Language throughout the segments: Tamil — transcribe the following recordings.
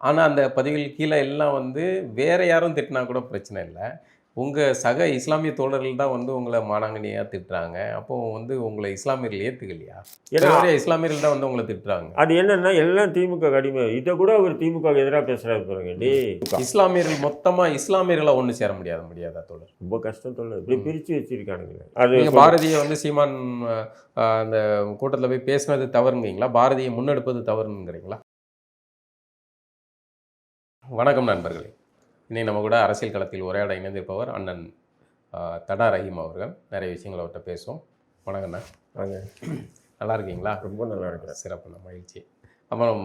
ஆனா, அந்த பதிவுகள் கீழ எல்லாம் வந்து வேற யாரும் திட்டினா கூட பிரச்சனை இல்ல. உங்க சக இஸ்லாமிய தோழர்கள் தான் வந்து உங்கள மானாங்கண்ணியா திட்டுறாங்க. அப்போ வந்து உங்கள இஸ்லாமியர்கள் ஏத்துக்கலையா? ஏன்னா பெருவாரியா இஸ்லாமியர்கள் தான் வந்து உங்கள திட்டுறாங்க. அது என்னன்னா எல்லாம் திமுக அடிமை. இதை கூட அவர் திமுகவுக்கு எதிராக பேசுறாரு பாருங்க. ம். டேய் இஸ்லாமியர்கள் மொத்தமா இஸ்லாமியர்களா ஒண்ணு சேர முடியாதா தோழர்? ரொம்ப கஷ்டம் தொல்லை. இப்படி ம். பிரிச்சு வச்சிருக்கானுங்க. அது நீங்க பாரதிய வந்து சீமான் அந்த கூட்டத்துல போய் பேசினது தவறுங்கிறீங்களா? பாரதிய முன்னெடுப்பது தவறுங்கிறீங்களா? வணக்கம் நண்பர்களே! இன்னைக்கு நம்ம கூட அரசியல் களத்தில் உரையாட இணைந்திருப்பவர் அண்ணன் அ தடா ரஹீம் அவர்கள். நிறைய விஷயங்கள் அவர்ட்ட பேசுவோம். வணக்கண்ணா. வாங்க. நல்லா இருக்கீங்களா? ரொம்ப நல்லா இருக்கிறேன். சிறப்புண்ணா, மகிழ்ச்சி. அப்புறம்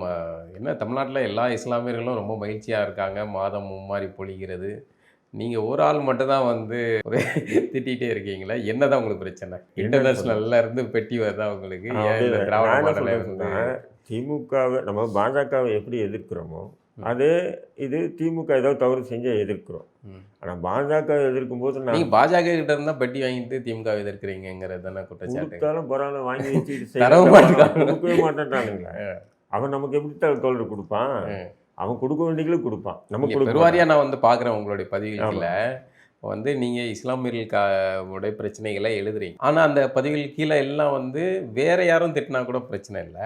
என்ன தமிழ்நாட்டுல எல்லா இஸ்லாமியர்களும் ரொம்ப மகிழ்ச்சியா இருக்காங்க. மாதம் மும்மாரி பொழிகிறது. நீங்க ஒரு ஆள் மட்டும் தான் வந்து ஒரே திட்டிட்டே இருக்கீங்களே! என்னதான் உங்களுக்கு பிரச்சனை? என்னன்னு சொல்லுங்க. இன்டர்நேஷனல்ல இருந்து பெட்டி வருதா உங்களுக்கு? ஏன் அப்படி இந்த திராவிட நான் என்ன மாடல சொல்றேன்னு வந்து சொன்னா, திமுகவை நம்ம பாஜகவை எப்படி எதிர்க்கிறோமோ, ம், அதே இது திமுக ஏதாவது தவறு செஞ்சா எதிர்க்கிறோம். ம். ஆனா பாஜக எதிர்க்கும்போது நீங்க நான் பாஜக கிட்ட இருந்தா பெட்டி வாங்கிட்டு திமுகவை எதிர்க்கிறீங்கங்கிறது தானே குற்றச்சாட்டு. குடுத்தாலும் பரவாயில்ல வாங்கி வச்சுட்டு தரவும் செய்யறத மாட்டுக்காங்க. கொடுக்கவே மாட்டேன்றானுங்களே. அவன் நமக்கு எப்படி தோல்வி கொடுப்பான்? அவன் கொடுக்க வேண்டியதும் கொடுப்பான். நமக்கு நீங்க கொடுக்க பெருவாரியா மாட்டான். நான் வந்து பார்க்குறேன் உங்களுடைய ஆமா. பதிவுகளுக்குள்ள, வந்து நீங்க இஸ்லாமியர்கள் உடைய பிரச்சனைகள எழுதுறீங்க. ஆனா அந்த பதிவுகள் கீழ எல்லாம் வந்து வேற யாரும் திட்டினா கூட பிரச்சனை இல்ல.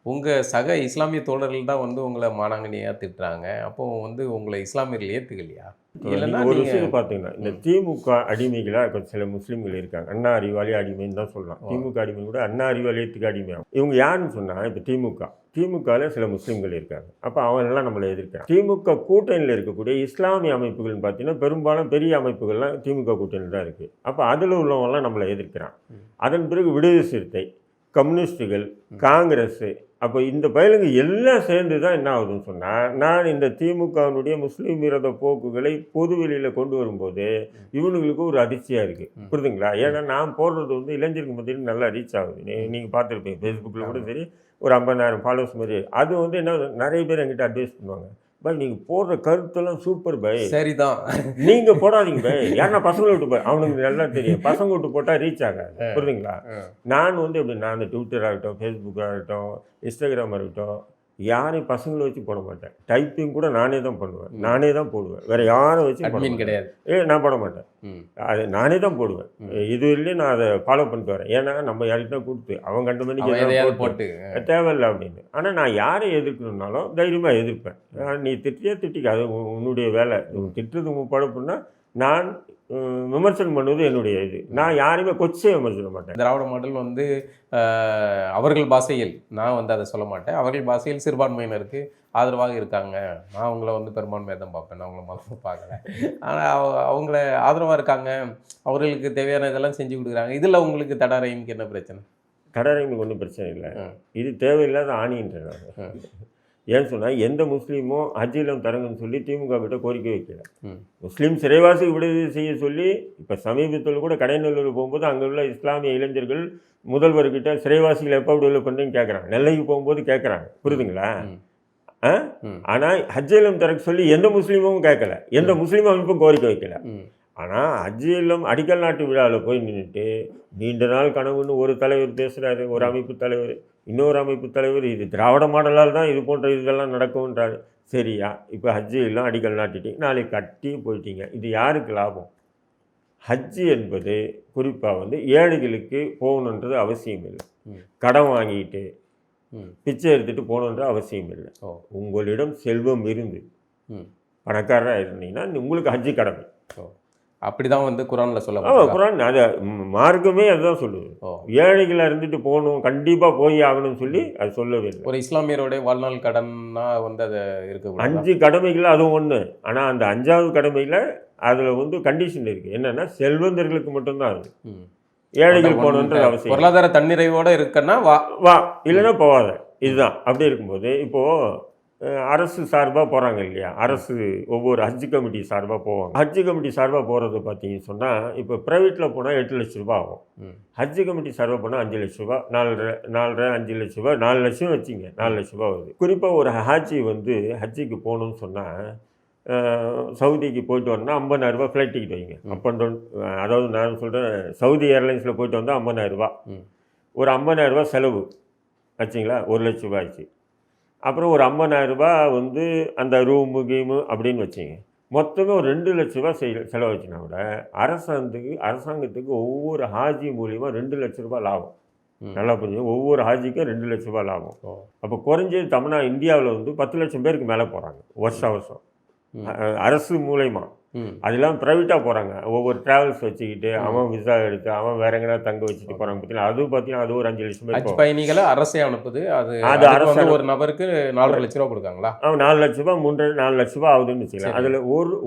உங்க சக இஸ்லாமிய தோழர்கள் தான் வந்து உங்கள மானாங்கண்ணியா திட்டுறாங்க. அப்போ வந்து உங்கள இஸ்லாமியர்கள் ஏத்துக்கலையா? இல்லன்னா நீங்க ஒரு நீங்க விஷயத்த பார்த்தீங்கன்னா, இந்த ம், திமுக அடிமைகளா இப்ப சில முஸ்லீம்கள் இருக்காங்க. அண்ணா அறிவாலி அடிமைன்னு தான் சொல்லலாம். ஓ, திமுக அடிமை கூட அண்ணா அறிவாலயத்துக்கு அடிமையாகும். இவங்க யாருன்னு சொன்னா, இப்ப திமுக. திமுகல சில முஸ்லீம்கள் இருக்காங்க. அப்ப அவங்கலாம் நம்மள எதிர்க்கிறாங்க. திமுக கூட்டணியில இருக்கக்கூடிய இஸ்லாமிய அமைப்புகள்னு பார்த்தீங்கன்னா, பெரும்பாலும் பெரிய அமைப்புகள்லாம் திமுக கூட்டணியில தான் இருக்கு. அப்ப அதுல உள்ளவங்கலாம் நம்மள எதிர்க்கிறான். ம், அதன் பிறகு விடுதலை சிறுத்தை, கம்யூனிஸ்டுகள், ம், காங்கிரஸ் அப்போ இந்த பயலுங்க எல்லாம் சேர்ந்து தான் என்ன ஆகுதுன்னு சொன்னால், நான் இந்த திமுகவினுடைய முஸ்லீம் விரோத போக்குகளை பொது வெளியில் கொண்டு வரும்போது இவனுங்களுக்கு ஒரு அதிர்ச்சியாக இருக்குது. ம், புரியுதுங்களா? ம். ஏன்னா நான் போடுறது வந்து இளைஞருக்கு மத்தியில் நல்லா ரீச் ஆகுது. நீங்கள் பார்த்துருப்பீங்க ஃபேஸ்புக்கில் கூட ஆமா. சரி, ஒரு 50,000 ஃபாலோவர்ஸ் மாதிரி. அது வந்து என்ன நிறைய பேர் என்கிட்ட அட்வைஸ் பண்ணுவாங்க. பாய் நீங்கள் போடுற கருத்தெல்லாம் சூப்பர் பை. சரிதான். நீங்கள் போடாதீங்க பை. ஏன்னா பசங்களை விட்டு போய் அவனுக்கு நல்லா தெரியும். பசங்க விட்டு போட்டால் ரீச் ஆகாது. புரியுதுங்களா? அ, நான் வந்து எப்படி நான் அந்த ட்விட்டர் ஆகட்டும், ஃபேஸ்புக் ஆகட்டும், இன்ஸ்டாகிராம் இருக்கட்டும், யாரையும் பசங்களை வச்சு போட மாட்டேன். டைப்பிங் கூட நானே தான் பண்ணுவேன். ம். நானே தான் போடுவேன். வேற யாரும் வச்சு போட அட்மின் மாட்டேன். கிடையாது. நான் போட மாட்டேன். ம், அது நானே தான் போடுவேன். ம். இதுவரையிலும் நான் அதை ஃபாலோ பண்ணிட்டு வரேன். ஏன்னா நம்ம யார்கிட்ட கொடுத்து அவன் கண்ட மணிக்கு அவன் எதாவது எதையாவது போட்டு போட்டு தேவையில்லை அப்படின்னு. ஆனால் நான் யாரை எதிர்க்கணும்னாலும் தைரியமாக எதிர்ப்பேன். நீ திட்டியா திட்டிக்க, அது உன்னுடைய வேலை. திட்டுறது உன் பழப்புன்னா நான் விமர்சனம் பண்ணுவது என்னுடைய இது. நான் யாரையுமே கொச்சே விமர்சனம் மாட்டேன். திராவிட மாடல் வந்து அவர்கள் பாஷையில் நான் வந்து அதை சொல்ல மாட்டேன். அவர்கள் பாஷையில் சிறுபான்மையினருக்கு ஆதரவாக இருக்காங்க. நான் அவங்கள வந்து பெரும்பான்மையா தான் பார்ப்பேன். நான் அவங்கள மதமா பார்க்கல. ஆனா அவங்கள ஆதரவா இருக்காங்க. அவர்களுக்கு தேவையான இதெல்லாம் செஞ்சு குடுக்குறாங்க. இதுல உங்களுக்கு தடா ரஹீம்க்கு என்ன பிரச்சனை? கடாரைங்களுக்கு ஒன்றும் பிரச்சனை இல்லை. ம், இது தேவையில்லாத ஆணின்றேன் நான். ம், ஏன்னு சொன்னால் எந்த முஸ்லீமும் ஹஜ் இல்லம் தரங்கன்னு சொல்லி திமுக கிட்ட கோரிக்கை வைக்கல. ம், முஸ்லீம் சிறைவாசிக்கு விடுதலை செய்ய சொல்லி இப்போ சமீபத்தில் கூட கடைநல்லூர் போகும்போது அங்கே உள்ள இஸ்லாமிய இளைஞர்கள் முதல்வர்கிட்ட சிறைவாசிகளை எப்போ விடுதலை பண்ணுறீங்கன்னு கேட்குறாங்க. நெல்லைக்கு போகும்போது கேட்குறாங்க. புரியுதுங்களா? ம், ஆ ம், ஆனால் ஹஜ் இல்லம் தரக்கு சொல்லி எந்த முஸ்லீமும் கேட்கல. எந்த முஸ்லீம் அமைப்பும் கோரிக்கை வைக்கல. ம், ஆனால் ஹஜ் இல்லம் அடிக்கல் நாட்டு விழாவில் போய் நின்றுட்டு நீண்ட நாள் கனவுன்னு ஒரு தலைவர் பேசுகிறாரு, ஒரு அமைப்பு தலைவர், இன்னொரு அமைப்பு தலைவர் இது திராவிட மாடலால் தான் இது போன்ற இதெல்லாம் நடக்கும்ன்றாரு. சரியா? இப்போ ஹஜ்ஜு எல்லாம் அடிக்கல் நாட்டிட்டீங்க, நாளைக்கு கட்டி போயிட்டீங்க. இது யாருக்கு லாபம்? ஹஜ்ஜு என்பது குறிப்பாக வந்து ஏழைகளுக்கு போகணுன்றது அவசியம் இல்லை. ம், கடன் வாங்கிட்டு ம். பிச்சை எடுத்துகிட்டு போகணுன்ற அவசியம் இல்லை. ஓ, உங்களிடம் செல்வம் இருந்து ம், பணக்காரராக இருந்தீங்கன்னா உங்களுக்கு ஹஜ்ஜு கடமை. ஓ. அப்படிதான் வந்து குரான்ல ஆமாம், சொல்லப்பட்டிருக்கா? குரான் அதை மார்க்கமே அதுதான் சொல்லுது. ஓ. ஏழைகளாக இருந்துட்டு போகணும், கண்டிப்பாக போய் ஆகணும்னு சொல்லி அது சொல்லவே இல்லை. ஒரு இஸ்லாமியருடைய வாழ்நாள் கடன்னா வந்து அது இருக்கக்கூடாதா? 5 கடமைகள் அதுவும் ஒன்று. ஆனால் அந்த 5வது கடமையில் அதில் வந்து கண்டிஷன் இருக்குது. என்னென்னா செல்வந்தர்களுக்கு மட்டும்தான் அது. ம். ஏழைகள் போகணுன்றது அவசியம் இல்லை. பொருளாதார தன்னிறைவோட இருக்கன்னா வா. வா, இல்லைன்னா போகாத. இதுதான். அப்படி இருக்கும்போது இப்போது அரசு சார்பாக போகிறாங்க இல்லையா? அரசு ஒவ்வொரு ஹஜ் கமிட்டி சார்பாக போவாங்க. ஹஜ் கமிட்டி சார்பாக போகிறது பார்த்தீங்கன்னு சொன்னால் இப்போ ப்ரைவேட்டில் போனால் 8 லட்ச ரூபா ஆகும். ம், ஹஜ் கமிட்டி சார்பாக போனால் 5 லட்ச ரூபா, 4.5 5 லட்ச ரூபா, 4 லட்சம் வச்சுங்க. 4 லட்ச ரூபா வருது. குறிப்பாக ஒரு ஹாஜி வந்து ஹஜ்ஜுக்கு போகணுன்னு சொன்னால் சவுதிக்கு போயிட்டு வரணும்னா 50,000 ரூபா ஃப்ளைட் டிக்கெட் வைங்க. Up and down. அதாவது நான் சொல்கிறேன், சவுதி ஏர்லைன்ஸில் போயிட்டு வந்தால் 50,000 ரூபா. ம், ஒரு 50,000 ரூபா செலவு வச்சிங்களா, 1 லட்ச ரூபா ஆச்சு. அப்புறம் ஒரு 50,000 ரூபாய் வந்து அந்த ரூமு கீமு அப்படின்னு வச்சிங்க. மொத்தமே ஒரு 2 லட்ச ரூபா செலவழிச்சினா கூட அரசாங்கத்துக்கு ஒவ்வொரு ஹாஜி மூலியமா 2 லட்ச ரூபாய் லாபம். ம். நல்லா புரிஞ்சுங்க. ஒவ்வொரு ஹாஜிக்கும் 2 லட்ச ரூபாய் லாபம். ஓ. அப்போ குறைஞ்சது இந்தியாவில் வந்து 10 லட்சம் பேருக்கு மேலே போகிறாங்க வருஷம். ம். அரசு மூலயமா. ம். அதெல்லாம் ப்ரைவேட்டாக போகிறாங்க. ஒவ்வொரு ட்ராவல்ஸ் வச்சுக்கிட்டு ம். அவன் விசா எடுத்து அவன் வேற எங்கேனா தங்க வச்சுட்டு போகிறாங்க பார்த்தீங்களா? பார்த்தீங்கன்னா அது ஒரு 5 லட்சம் பேர் ஹஜ் போகும். பயணிகளை அரசே அனுப்புது. அது அது அதுக்கு அரசு வந்து ஒரு நபருக்கு 4,5 லட்ச ரூபா கொடுக்காங்களா? அவன் 4 லட்ச ரூபா 4 லட்ச ரூபா ஆகுதுன்னு வச்சுக்கலாம். சரி. அதில்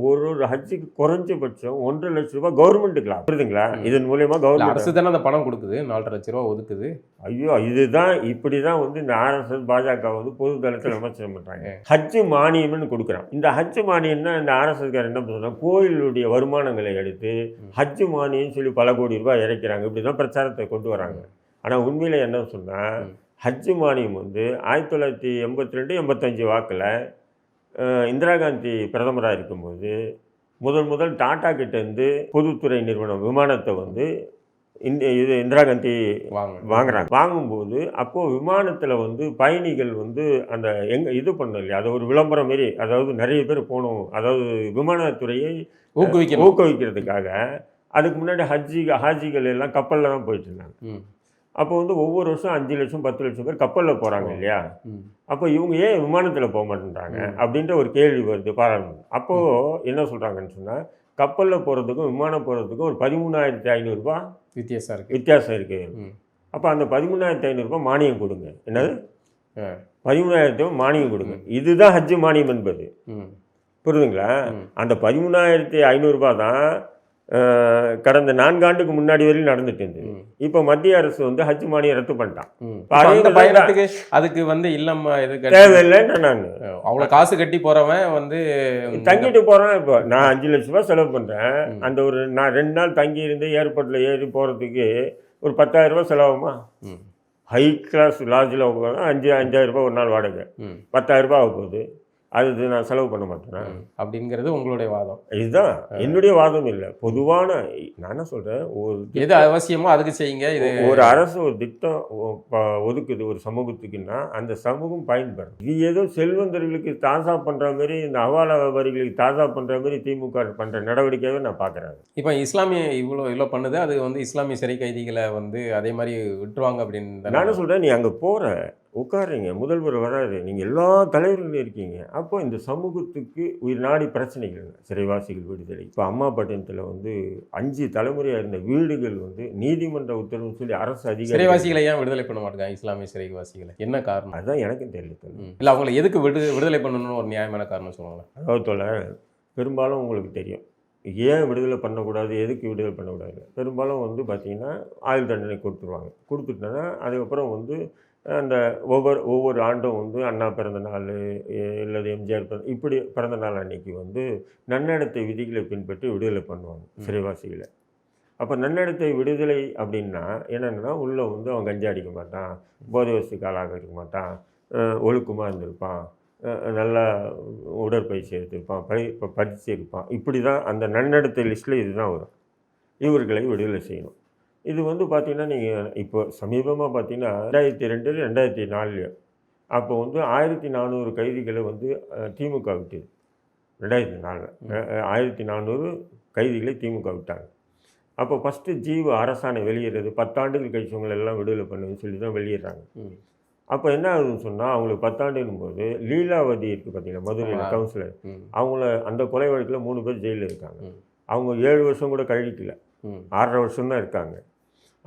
ஒரு ஹஜ்ஜுக்கு குறைஞ்சபட்சம் 1.5 லட்ச ரூபா கவர்மெண்ட்டுக்கு லாபம். புரியுதுங்களா? ம். இதன் மூலியமா இல்ல, கவர்மெண்ட் அரசு தானே அந்த பணம் கொடுக்குது. 4,5 லட்ச ரூபா ஒதுக்குது. ஐயோ இதுதான் இப்படி தான் வந்து இந்த ஆர்எஸ்எஸ் பாஜக வந்து பொது தளத்தில் விமர்சனம் பண்ணுறாங்க. ஹஜ்ஜு மானியம்னு கொடுக்குறான். இந்த ஹஜ்ஜு மானியம்னா இந்த ஆர்எஸ்எஸ்காரர் என்ன பண்ணுறாங்க, கோயிலுடைய வருமானங்களை எடுத்து ஹஜ்ஜு மானியம்னு சொல்லி பல கோடி ரூபாய் இறைக்கிறாங்க. இப்படி தான் பிரச்சாரத்தை கொண்டு வராங்க. ஆனால் உண்மையில் என்ன சொன்னால், ஹஜ்ஜு மானியம் வந்து 1982, 85 வாக்கில் இந்திரா காந்தி பிரதமராக இருக்கும்போது முதல் டாடா கிட்டேருந்து பொதுத்துறை நிறுவனம் விமானத்தை வந்து இந்திரா காந்தி வாங்குறாங்க. வாங்கும்போது அப்போது விமானத்தில் வந்து பயணிகள் வந்து அந்த இது பண்ண இல்லையா, அதை ஒரு விளம்பரம் மாரி, அதாவது நிறைய பேர் போகணும், அதாவது விமானத்துறையை ஊக்குவிக்கிறதுக்காக. அதுக்கு முன்னாடி ஹாஜிகள் எல்லாம் கப்பலில் தான் போயிட்டு இருந்தாங்க. அப்போ வந்து ஒவ்வொரு வருஷம் 5 லட்சம் 10 லட்சம் பேர் கப்பலில் போகிறாங்க இல்லையா? அப்போ இவங்க ஏன் விமானத்தில் போக மாட்டேன்றாங்க அப்படின்ற ஒரு கேள்வி வருது பாராளுமன்றம். அப்போது என்ன சொல்கிறாங்கன்னு சொன்னால், கப்பலில் போகிறதுக்கும் விமானம் போகிறதுக்கும் ஒரு 13,500 ரூபா வித்தியாசம் இருக்குது. அப்போ அந்த 13,500 ரூபாய் மானியம் கொடுங்க. என்னது 13,000 மானியம் கொடுங்க. இதுதான் ஹஜ்ஜு மானியம் என்பது. புரியுதுங்களா? அந்த 13,500 ரூபாய் தான் கடந்த 4 ஆண்டுக்கு முன்னாடி வரையும் நடந்துட்டு இருந்தது. இப்போ மத்திய அரசு வந்து ஹஜ் மானியம் ரத்து பண்ணிட்டான். அதுக்கு வந்து இல்லம்மா தேவையில்லைன்னு நான் அவ்வளோ காசு கட்டி போறவன் வந்து தங்கிட்டு போறேன். இப்போ நான் 5 லட்ச ரூபாய் செலவு பண்றேன். அந்த ஒரு நான் 2 நாள் தங்கி இருந்து ஏர்போர்ட்டில் ஏறி போறதுக்கு ஒரு 10,000 ரூபாய் செலவுமா? ஹை கிளாஸ் லாட்ஜில் 5,000 ரூபாய் ஒரு நாள் வாடகை, 10,000 ரூபாய் ஆக போகுது. அது நான் செலவு பண்ண மாட்டேன் அப்படிங்கிறது உங்களுடைய வாதம். இதுதான் என்னுடைய வாதம். இல்லை, பொதுவான நான் என்ன சொல்கிறேன், ஒரு எது அவசியமோ அதுக்கு செய்யுங்க. இது ஒரு அரசு ஒரு திட்டம் ஒதுக்குது ஒரு சமூகத்துக்குன்னா அந்த சமூகம் பயன்படும். இது ஏதோ செல்வந்தர்களுக்கு தாசா பண்ணுற மாதிரி, இந்த அவால வியாபாரிகளுக்கு தாசா பண்ணுற மாதிரி திமுக பண்ணுற நடவடிக்கையாகவே நான் பார்க்குறேன். இப்போ இஸ்லாமிய இவ்வளோ பண்ணுது. அது வந்து இஸ்லாமிய சிறை கைதிகளை வந்து அதே மாதிரி விட்டுருவாங்க அப்படின்னு நான் சொல்கிறேன். நீ அங்கே போகிற உட்காருங்க, முதல்வர் வராது, நீங்கள் எல்லா தலைவர்களும் இருக்கீங்க. அப்போ இந்த சமூகத்துக்கு உயிர் நாடி பிரச்சனைகள், சிறைவாசிகள் விடுதலை. இப்போ அம்மாபட்டினத்தில் வந்து 5 தலைமுறையாக இருந்த வீடுகள் வந்து நீதிமன்ற உத்தரவுன்னு சொல்லி அரசு அதிகாரி சிறைவாசிகளை ஏன் விடுதலை பண்ண மாட்டாங்க? இஸ்லாமிய சிறைவாசிகளை என்ன காரணம்? அதுதான் எனக்கும் தெரியல. இல்லை, அவங்களை எதுக்கு விடுதலை பண்ணணும்னு ஒரு நியாயமான காரணம் சொல்லுவாங்க. அதாவது பெரும்பாலும் உங்களுக்கு தெரியும் ஏன் விடுதலை பண்ணக்கூடாது, எதுக்கு விடுதலை பண்ணக்கூடாது. பெரும்பாலும் வந்து பார்த்திங்கன்னா ஆயுள் தண்டனை கொடுத்துட்டோன்னா அதுக்கப்புறம் வந்து அந்த ஒவ்வொரு ஆண்டும் வந்து அண்ணா பிறந்த நாள் இல்லது எம்ஜிஆர் இப்படி பிறந்த நாள் அன்னைக்கு வந்து நன்னடத்தை விதிகளை பின்பற்றி விடுதலை பண்ணுவாங்க சிறைவாசிகளை. அப்போ நன்னடத்தை விடுதலை அப்படின்னா என்னென்னா, உள்ளே வந்து அவன் கஞ்சா அடிக்க மாட்டான், போதை வசதிக்கு ஆளாக இருக்க மாட்டான், ஒழுக்கமாக இருந்திருப்பான், நல்லா உடற்பயிற்சி எடுத்திருப்பான், இப்போ படிச்சிருப்பான். இப்படி தான் அந்த நன்னடத்தை லிஸ்ட்டில் இதுதான் வரும். இவர்களை விடுதலை செய்யணும். இது வந்து பார்த்திங்கன்னா, நீங்கள் இப்போ சமீபமாக பார்த்தீங்கன்னா 2002 2004 அப்போ வந்து 1400 கைதிகளை வந்து திமுக விட்டுது. 2004 1400 கைதிகளை திமுக விட்டாங்க. அப்போ ஃபஸ்ட்டு ஜீவ அரசாணை வெளியிடுறது 10 ஆண்டுகள் கழிச்சவங்களை எல்லாம் விடுதலை பண்ணுன்னு சொல்லி தான் வெளியிடுறாங்க. அப்போ என்ன ஆகுதுன்னு சொன்னால், அவங்களுக்கு 10 ஆண்டுன்னும் போது லீலாவதி இருக்குது பார்த்தீங்கன்னா, மதுரையில் கவுன்சிலர், அவங்கள அந்த கொலை வழக்கில் 3 பேர் ஜெயிலில் இருக்காங்க. அவங்க 7 வருஷம் கூட கழிக்கல, 6.5 வருஷம் தான் இருக்காங்க.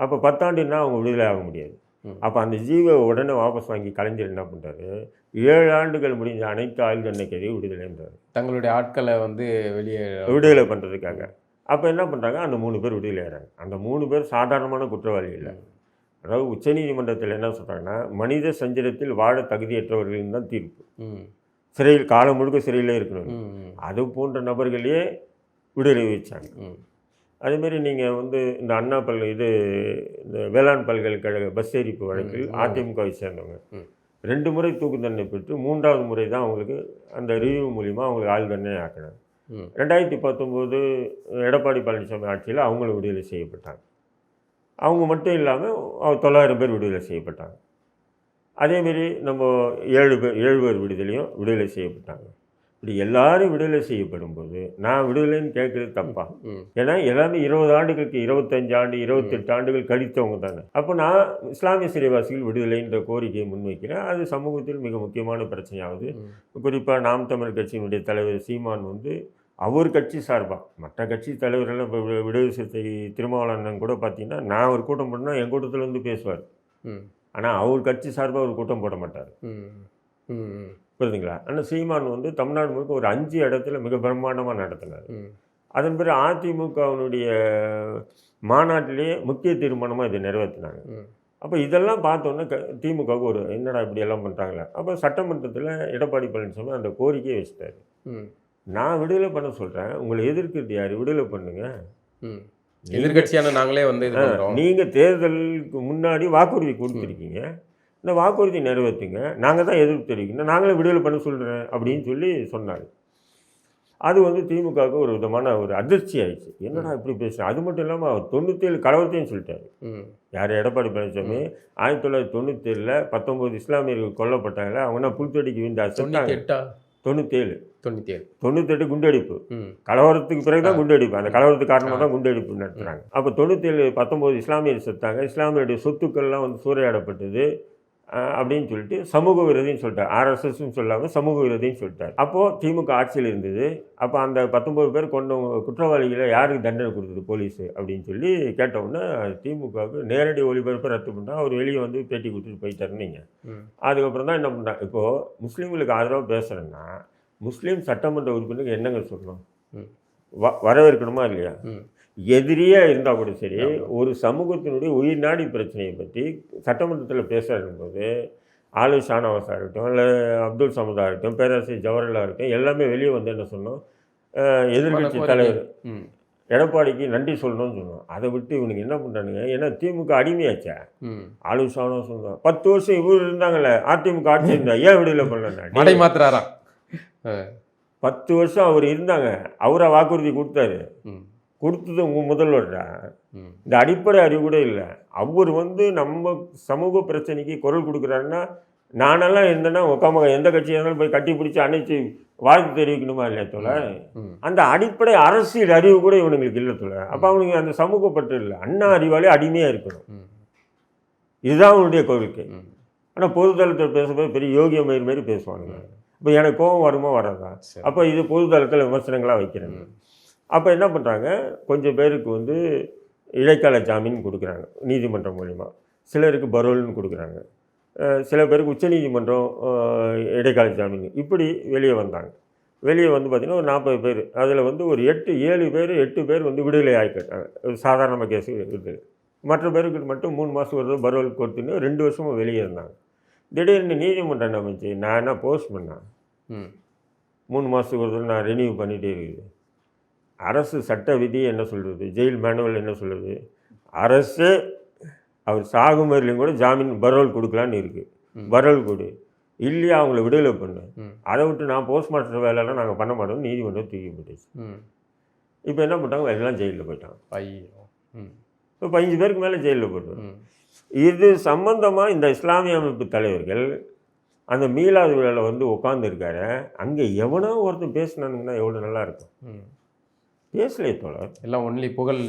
அப்போ 10 ஆண்டுன்னா அவங்க விடுதலை ஆக முடியாது. அப்போ அந்த ஜீவை உடனே வாபஸ் வாங்கி கலைஞர் என்ன பண்ணுறாரு, 7 ஆண்டுகள் முடிஞ்ச அனைத்து ஆயுள் தண்டனைக்கு விடுதலைன்றார், தங்களுடைய ஆட்களை வந்து விடுதலை பண்ணுறதுக்காக. அப்போ என்ன பண்ணுறாங்க, அந்த 3 பேர் விடுதலை ஆகிறாங்க. அந்த 3 பேர் சாதாரணமான குற்றவாளி இல்லை. அதாவது உச்சநீதிமன்றத்தில் என்ன சொல்கிறாங்கன்னா, மனித சஞ்சலத்தில் வாழ தகுதியற்றவர்கள் தான் தீர்ப்பு. சிறையில் காலம் முழுக்க சிறையிலே இருக்கணும். அது போன்ற நபர்களையே விடுதலை வச்சாங்க. அதேமாரி நீங்கள் வந்து இந்த அண்ணா இந்த வேளாண் பல்கலைக்கழக பஸ் எரிப்பு வழக்கில் அதிமுகவை சேர்ந்தவங்க 2 முறை தூக்கு தண்டனை பெற்று 3வது முறை தான் அவங்களுக்கு அந்த ரிவ்யூ மூலிமா அவங்களுக்கு ஆயுள் தண்டனை ஆக்கினாங்க. 2019 எடப்பாடி பழனிசாமி ஆட்சியில் அவங்களும் விடுதலை செய்யப்பட்டாங்க. அவங்க மட்டும் இல்லாமல் 900 பேர் விடுதலை செய்யப்பட்டாங்க. அதேமாரி நம்ம 7 பேர் விடுதலை செய்யப்பட்டாங்க. இப்படி எல்லாரும் விடுதலை செய்யப்படும்போது நான் விடுதலைன்னு கேட்குறது தப்பா? ஏன்னா எல்லாமே 20 ஆண்டுகளுக்கு 25 ஆண்டு 28 ஆண்டுகள் கழித்தவங்க தானே. அப்போ நான் இஸ்லாமிய சிறைவாசிகள் விடுதலைன்ற கோரிக்கையை முன்வைக்கிறேன். அது சமூகத்தில் மிக முக்கியமான பிரச்சனையாகுது. குறிப்பாக நாம் தமிழர் கட்சியினுடைய தலைவர் சீமான் வந்து அவர் கட்சி சார்பாக மற்ற கட்சி தலைவரெல்லாம் இப்போ விடுதலை சிறுத்தை திருமாவளவன் கூட பார்த்தீங்கன்னா நான் ஒரு கூட்டம் போட்டேன்னா என் கூட்டத்தில் வந்து பேசுவார். ஆனால் அவர் கட்சி சார்பாக ஒரு கூட்டம் போட மாட்டார். புரியுதுங்களா? ஆனால் சீமான் வந்து தமிழ்நாடு முழுக்க ஒரு 5 இடத்துல மிக பிரம்மாண்டமாக நடத்தினார். அதன் பிறகு அதிமுகவினுடைய மாநாட்டிலேயே முக்கிய தீர்மானமாக இதை நிறைவேற்றினாங்க. அப்போ இதெல்லாம் பார்த்தோன்னே திமுகவுக்கு ஒரு என்னடா இப்படி எல்லாம் பண்ணுறாங்களே. அப்போ சட்டமன்றத்தில் எடப்பாடி பழனிசாமி அந்த கோரிக்கையை வச்சுட்டாரு. நான் விடுதலை பண்ண சொல்கிறேன், உங்களை எதிர்க்கிறது யார்? விடுதலை பண்ணுங்க. எதிர்கட்சியான நாங்களே வந்து நீங்கள் தேர்தலுக்கு முன்னாடி வாக்குறுதி கொடுத்துருக்கீங்க, இந்த வாக்குறுதி நிறைவேற்றுங்க, நாங்கள் தான் எதிர்ப்பு தெரிவிக்கணும், நாங்களே விடுதலை பண்ண சொல்கிறேன் அப்படின்னு சொல்லி சொன்னார். அது வந்து திமுகவுக்கு ஒரு விதமான ஒரு அதிர்ச்சி ஆயிடுச்சு. என்னடா இப்படி பேசுகிறேன். அது மட்டும் இல்லாமல் அவர் 97 கலவரத்தையும் சொல்லிட்டார். யார்? எடப்பாடி பழனிசாமி 1997 19 இஸ்லாமியர்கள் கொல்லப்பட்டாங்களே, அவங்கன்னா புல்தொடிக்கு விழுந்தா செத்தாங்க. 97 குண்டடிப்பு. கலவரத்துக்கு பிறகு தான் குண்டடிப்பு. அந்த கலவரத்துக்கு காரணமாக தான் குண்டடிப்பு நடத்துகிறாங்க. அப்போ 97 19 இஸ்லாமியர் செத்தாங்க. இஸ்லாமியருடைய சொத்துக்கள்லாம் வந்து சூறையாடப்பட்டது அப்படின்னு சொல்லிட்டு சமூக விரோதின்னு சொல்லிட்டார். RSSன்னு சொல்லாமல் சமூக விரோதின்னு சொல்லிட்டார். அப்போது திமுக ஆட்சியில் இருந்தது. அப்போ அந்த 19 பேர் கொண்டவங்க குற்றவாளிகளை யாருக்கு தண்டனை கொடுத்தது போலீஸு அப்படின்னு சொல்லி கேட்டவுடனே திமுகவுக்கு நேரடி ஒளிபரப்பை ரத்து பண்ணால் அவர் வெளியே வந்து பேட்டி கொடுத்துட்டு போயிட்டாருன்னு நீங்கள். அதுக்கப்புறம் தான் என்ன பண்ணாங்க, இப்போது முஸ்லீம்களுக்கு ஆதரவாக பேசுகிறேன்னா முஸ்லீம் சட்டமன்ற உறுப்பினருக்கு என்னங்க சொல்லணும்? வரவேற்கணுமா இல்லையா? எதிரியாக இருந்தால் கூட சரி, ஒரு சமூகத்தினுடைய உயிர் நாடி பிரச்சனையை பற்றி சட்டமன்றத்தில் பேசும்போது ஆலு ஷானவாஸாக இருக்கட்டும், இல்லை அப்துல் சமதா இருக்கட்டும், பேராசிரியர் ஜவஹர்லால் இருக்கட்டும், எல்லாமே வெளியே வந்து என்ன சொன்னோம், எதிர்கட்சி தலைவர் எடப்பாடிக்கு நன்றி சொல்லணும்னு சொன்னோம். அதை விட்டு இவனுக்கு என்ன பண்ணுறானுங்க, ஏன்னா திமுக அடிமையாச்சா. ஆலு ஷானவாஸ் சொன்னோம் 10 வருஷம் இவர் இருந்தாங்களே அதிமுக ஆட்சி இருந்தா ஏன் விடுதலை பண்ணல மாத்திராராம். 10 வருஷம் அவர் இருந்தாங்க, அவரை வாக்குறுதி கொடுத்தாரு. கொடுத்தது உங்கள் முதல்வர்டா. இந்த அடிப்படை அறிவு கூட இல்லை. அவர் வந்து நம்ம சமூக பிரச்சனைக்கு குரல் கொடுக்குறாருன்னா நானெல்லாம் இருந்தேன்னா உட்காம எந்த கட்சியாக இருந்தாலும் போய் கட்டி பிடிச்சி அணைச்சி வாழ்த்து தெரிவிக்கணுமா இல்லையா தோல? அந்த அடிப்படை அரசியல் அறிவு கூட இவனுங்களுக்கு இல்லை தோல. அப்போ அவனுக்கு அந்த சமூகப்பற்று இல்லை. அண்ணா அறிவாலே அடிமையாக இருக்கணும். இதுதான் அவனுடைய கோரிக்கை. ஆனால் பொதுத்தளத்தில் பேசும்போது பெரிய யோகிய மயிர் மாரி பேசுவானுங்க. இப்போ எனக்கு கோபம் வருமோ வராதா? அப்போ இது பொதுத்தளத்தில் விமர்சனங்களாக வைக்கிறாங்க. அப்போ என்ன பண்ணுறாங்க, கொஞ்சம் பேருக்கு வந்து இடைக்கால ஜாமீன் கொடுக்குறாங்க நீதிமன்றம் மூலிமா, சிலருக்கு பரோல்னு கொடுக்குறாங்க, சில பேருக்கு உச்சநீதிமன்றம் இடைக்கால ஜாமீன். இப்படி வெளியே வந்தாங்க. வெளியே வந்து பார்த்திங்கன்னா ஒரு 40 பேர், அதில் வந்து ஒரு 8 பேர் வந்து விடுதலை ஆகிட்டாங்க. சாதாரணமாக கேஸு விடுதலை. மற்ற பேருக்கு மட்டும் 3 மாதம் ஒரு பரோல் கொடுத்துன்னு 2 வருஷமும் வெளியே இருந்தாங்க. திடீர்னு நீதிமன்றம் என்ன பண்ணுச்சு, நான் என்ன போஸ்ட் பண்ணேன் 3 மாதத்துக்கு ஒரு நான் ரெனியூ பண்ணிகிட்டே இருக்குது. அரசு சட்ட விதி என்ன சொல்கிறது, ஜெயில் மேனுவல் என்ன சொல்லுது, அரசு அவர் சாகும் வரையிலையும் கூட ஜாமீன் பரோல் கொடுக்கலான்னு இருக்குது. பரோல் கொடு, இல்லையா அவங்கள விடுதலை பண்ணு. அதை விட்டு நான் போஸ்ட்மாஸ்டர் வேலையெல்லாம் நாங்கள் பண்ண மாட்டோம், நீதிமன்றம் தூக்கி போட்டுச்சு. இப்போ என்ன பண்ணிட்டாங்க, எல்லாம் ஜெயிலில் போயிட்டாங்க. இப்போ 15 பேருக்கு மேலே ஜெயிலில் போய்ட்டாங்க. இது சம்பந்தமாக இந்த இஸ்லாமிய அமைப்பு தலைவர்கள் அந்த மீலாது விழாவில் வந்து உட்காந்துருக்காரு. அங்கே எவனோ ஒருத்தர் பேசினானுங்கன்னா எவ்வளோ நல்லா இருக்கும். பேசலையே தோழர், எல்லாம் ஒன்லி புகழ்